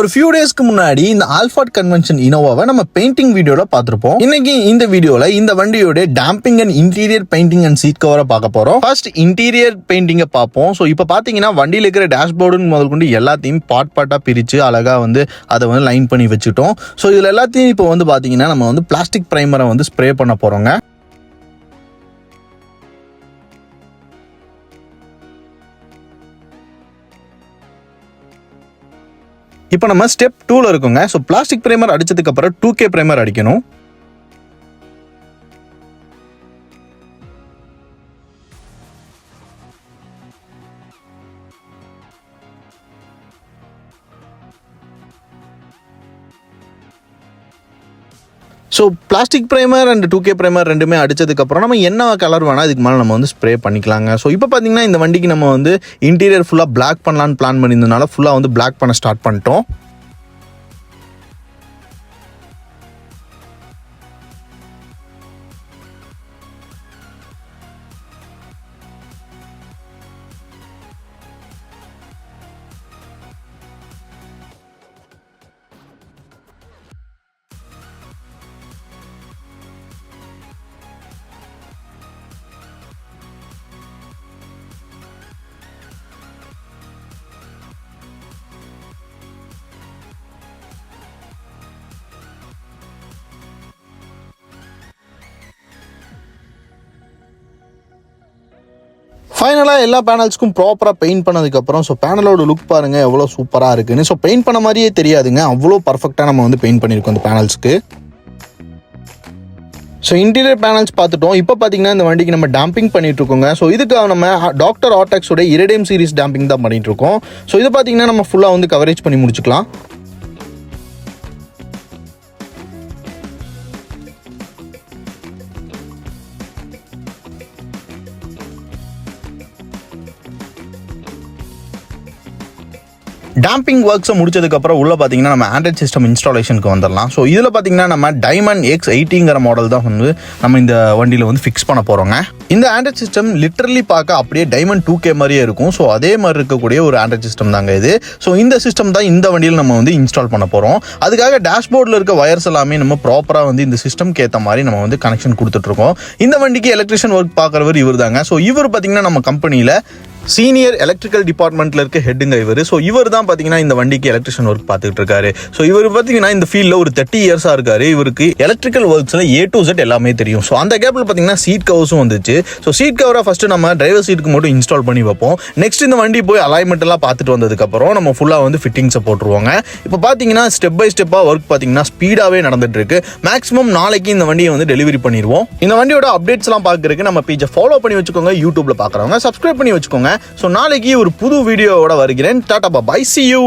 ஒரு ஃபியூ டேஸ்க்கு முன்னாடி இந்த ஆல்ஃபாட் கன்வென்ஷன் இனோவாவை நம்ம பெயிண்டிங் வீடியோல பார்த்திருப்போம். இன்னைக்கு இந்த வீடியோல இந்த வண்டியோட damping and interior painting and seat கவரை பார்க்க போறோம். ஃபர்ஸ்ட் இன்டீரியர் பெயிண்டிங்கை பார்ப்போம். ஸோ இப்போ பார்த்தீங்கன்னா வண்டியில் இருக்கிற டேஷ்போர்டுன்னு முதல் கொண்டு எல்லாத்தையும் பார்ட்டா பிரித்து அழகா அதை லைன் பண்ணி வச்சுட்டோம். ஸோ இதில் எல்லாத்தையும் இப்போ பார்த்தீங்கன்னா நம்ம பிளாஸ்டிக் பிரைமரை ஸ்ப்ரே பண்ண போறோங்க. இப்போ நம்ம ஸ்டெப் 2ல இருக்குங்க. ஸோ பிளாஸ்டிக் பிரைமர் அடிச்சதுக்கு அப்புறம் 2K பிரைமர் அடிக்கணும். So plastic primer and 2K primer ரெண்டுமே அடிச்சதுக்கப்புறம் நம்ம என்ன கலர் வேணால் இதுக்கு மேலே நம்ம ஸ்ப்ரே பண்ணிக்கலாங்க. ஸோ இப்போ பார்த்தீங்கன்னா இந்த வண்டிக்கு நம்ம இன்டீரியர் ஃபுல்லாக பிளாக் பண்ணலான்னு பிளான் பண்ணியிருந்ததுனால ஃபுல்லாக பிளாக் பண்ண ஸ்டார்ட் பண்ணிட்டோம். ஃபைனலாக எல்லா பேனல்ஸ்க்கும் ப்ராப்பராக பெயிண்ட் பண்ணதுக்கப்புறம் ஸோ பேனலோட லுக் பாருங்கள் எவ்வளோ சூப்பராக இருக்குன்னு. ஸோ பெயிண்ட் பண்ண மாதிரியே தெரியாதுங்க, அவ்வளோ பர்ஃபெக்டாக நம்ம பெயிண்ட் பண்ணியிருக்கோம் இந்த பேனல்ஸ்க்கு. ஸோ இன்டீரியர் பேனல்ஸ் பார்த்துட்டோம். இப்போ பார்த்தீங்கன்னா இந்த வண்டிக்கு நம்ம டேம்பிங் பண்ணிட்டு இருக்கோங்க. ஸோ இதுக்கு நம்ம டாக்டர் ஆர்டெக்ஸோட இரிடியம் சீரிஸ் டேம்பிங் தான் பண்ணிட்டு இருக்கோம். ஸோ இது பார்த்தீங்கன்னா நம்ம ஃபுல்லாக கவரேஜ் பண்ணி முடிச்சுக்கலாம். டேம்பிங் ஒர்க்ஸை முடிச்சதுக்கப்புறம் உள்ள பார்த்தீங்கன்னா நம்ம ஆண்ட்ராய்ட் சிஸ்டம் இன்ஸ்டாலேஷனுக்கு வந்துடலாம். ஸோ இதில் பார்த்தீங்கன்னா நம்ம டைமண்ட் X80ங்கிற மாடல் தான் நம்ம இந்த வண்டியில் ஃபிக்ஸ் பண்ண போகிறோங்க. இந்த ஆண்ட்ராய்ட் சிஸ்டம் லிட்டரலி பார்க்க அப்படியே டைமண்ட் 2K மாதிரியே இருக்கும். ஸோ அதே மாதிரி இருக்கக்கூடிய ஒரு ஆண்ட்ராய்ட் சிஸ்டம் தாங்க இது. ஸோ இந்த சிஸ்டம் தான் இந்த வண்டியில் நம்ம இன்ஸ்டால் பண்ண போகிறோம். அதுக்காக டேஷ்போர்டில் இருக்க வயர்ஸ் எல்லாமே நம்ம ப்ராப்பராக இந்த சிஸ்டம்க்கு ஏற்ற மாதிரி நம்ம கனெக்ஷன் கொடுத்துட்ருக்கோம். இந்த வண்டிக்கு எலக்ட்ரிஷியன் ஒர்க் பார்க்குறவர் இவர் தாங்க. ஸோ இவர் பார்த்தீங்கன்னா நம்ம கம்பெனியில் சீனியர் எலக்ட்ரிக்கல் டிபார்ட்மெண்ட்ல இருக்க ஹெட்டுங்க இவர். ஸோ இவர் தான் பார்த்தீங்கன்னா இந்த வண்டிக்கு எலக்ட்ரிஷியன் ஒர்க் பார்த்துட்டு இருக்காரு. ஸோ இவர் பார்த்தீங்கன்னா இந்த ஃபீல்டில் ஒரு 30 இயர்ஸாக இருக்காரு. இவருக்கு எலக்ட்ரிக்கல் ஒர்க்ஸில் A to Z எல்லாமே தெரியும். ஸோ அந்த கேப்பில் பார்த்தீங்கன்னா சீட் கவர்ஸும் வந்துச்சு. ஸோ சீட் கவரை ஃபர்ஸ்ட் நம்ம டிரைவர் சீட்டுக்கு மட்டும் இன்ஸ்டால் பண்ணி வைப்போம். நெக்ஸ்ட் இந்த வண்டி போய் அலைன்மெண்ட் எல்லாம் பார்த்துட்டு வந்ததுக்கப்புறம் நம்ம ஃபுல்லாக ஃபிட்டிங்ஸை போட்டுருவாங்க. இப்போ பார்த்தீங்கன்னா ஸ்டெப் பை ஸ்டெப்பாக ஒர்க் பார்த்தீங்கன்னா ஸ்பீடாகவே நடந்துட்டு இருக்கு. மேக்ஸிமம் நாளைக்கு இந்த வண்டியை டெலிவரி பண்ணிடுவோம். இந்த வண்டியோட அப்டேட்ஸ் எல்லாம் பார்க்கறதுக்கு நம்ம பேஜை ஃபாலோ பண்ணி வச்சுக்கோங்க. யூடியூப்ல பார்க்குறவங்க சப்ஸ்கிரைப் பண்ணி வச்சுக்கோங்க. ஸோ நாளைக்கு ஒரு புது வீடியோவோட வருகிறேன். டாடா பாய், see you.